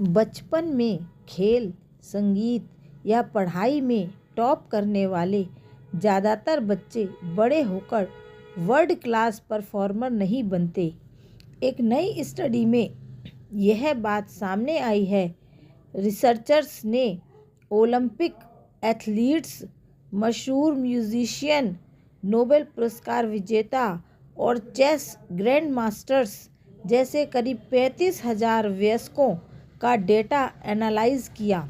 बचपन में खेल, संगीत या पढ़ाई में टॉप करने वाले ज़्यादातर बच्चे बड़े होकर वर्ल्ड क्लास परफॉर्मर नहीं बनते। एक नई स्टडी में यह बात सामने आई है। रिसर्चर्स ने ओलंपिक एथलीट्स, मशहूर म्यूजिशियन, नोबेल पुरस्कार विजेता और चेस ग्रैंड मास्टर्स जैसे करीब 35,000 वयस्कों का डेटा एनालाइज किया।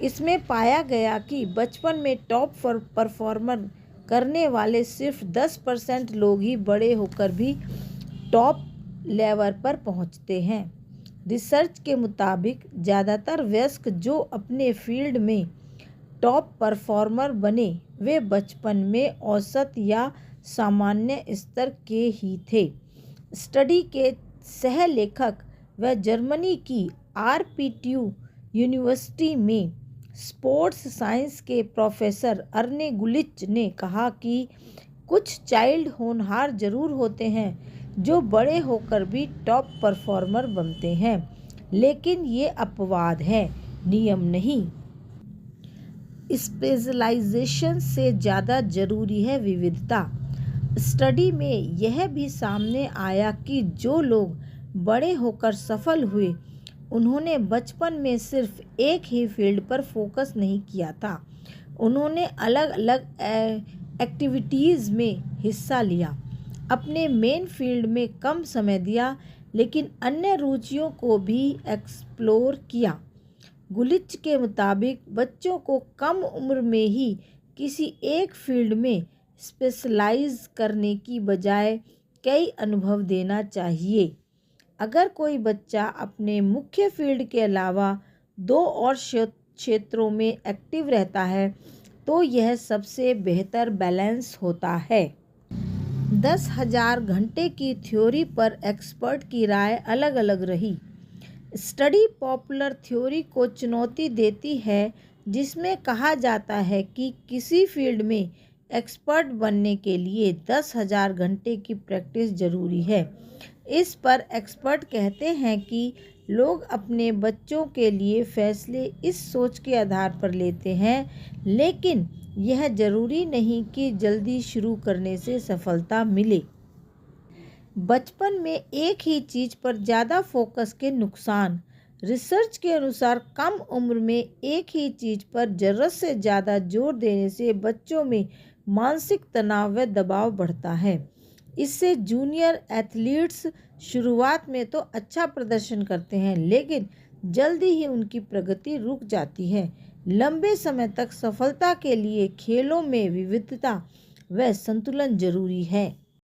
इसमें पाया गया कि बचपन में टॉप परफॉर्मर करने वाले सिर्फ 10% लोग ही बड़े होकर भी टॉप लेवल पर पहुंचते हैं। रिसर्च के मुताबिक ज़्यादातर वयस्क जो अपने फील्ड में टॉप परफॉर्मर बने वे बचपन में औसत या सामान्य स्तर के ही थे। स्टडी के सह लेखक व जर्मनी की RPTU यूनिवर्सिटी में स्पोर्ट्स साइंस के प्रोफेसर अर्ने गुलिच ने कहा कि कुछ चाइल्ड होनहार जरूर होते हैं जो बड़े होकर भी टॉप परफॉर्मर बनते हैं, लेकिन ये अपवाद है, नियम नहीं। स्पेशलाइजेशन से ज़्यादा जरूरी है विविधता। स्टडी में यह भी सामने आया कि जो लोग बड़े होकर सफल हुए उन्होंने बचपन में सिर्फ एक ही फील्ड पर फोकस नहीं किया था। उन्होंने अलग अलग एक्टिविटीज़ में हिस्सा लिया, अपने मेन फील्ड में कम समय दिया, लेकिन अन्य रुचियों को भी एक्सप्लोर किया। गुलिच के मुताबिक बच्चों को कम उम्र में ही किसी एक फील्ड में स्पेशलाइज करने की बजाय कई अनुभव देना चाहिए। अगर कोई बच्चा अपने मुख्य फील्ड के अलावा 2 और क्षेत्रों में एक्टिव रहता है तो यह सबसे बेहतर बैलेंस होता है। 10,000 घंटे की थ्योरी पर एक्सपर्ट की राय अलग अलग रही। स्टडी पॉपुलर थ्योरी को चुनौती देती है, जिसमें कहा जाता है कि किसी फील्ड में एक्सपर्ट बनने के लिए 10,000 घंटे की प्रैक्टिस जरूरी है। इस पर एक्सपर्ट कहते हैं कि लोग अपने बच्चों के लिए फैसले इस सोच के आधार पर लेते हैं, लेकिन यह जरूरी नहीं कि जल्दी शुरू करने से सफलता मिले। बचपन में एक ही चीज़ पर ज़्यादा फोकस के नुकसान। रिसर्च के अनुसार कम उम्र में एक ही चीज़ पर ज़रूरत से ज़्यादा जोर देने से बच्चों में मानसिक तनाव व दबाव बढ़ता है। इससे जूनियर एथलीट्स शुरुआत में तो अच्छा प्रदर्शन करते हैं, लेकिन जल्दी ही उनकी प्रगति रुक जाती है। लंबे समय तक सफलता के लिए खेलों में विविधता व संतुलन जरूरी है।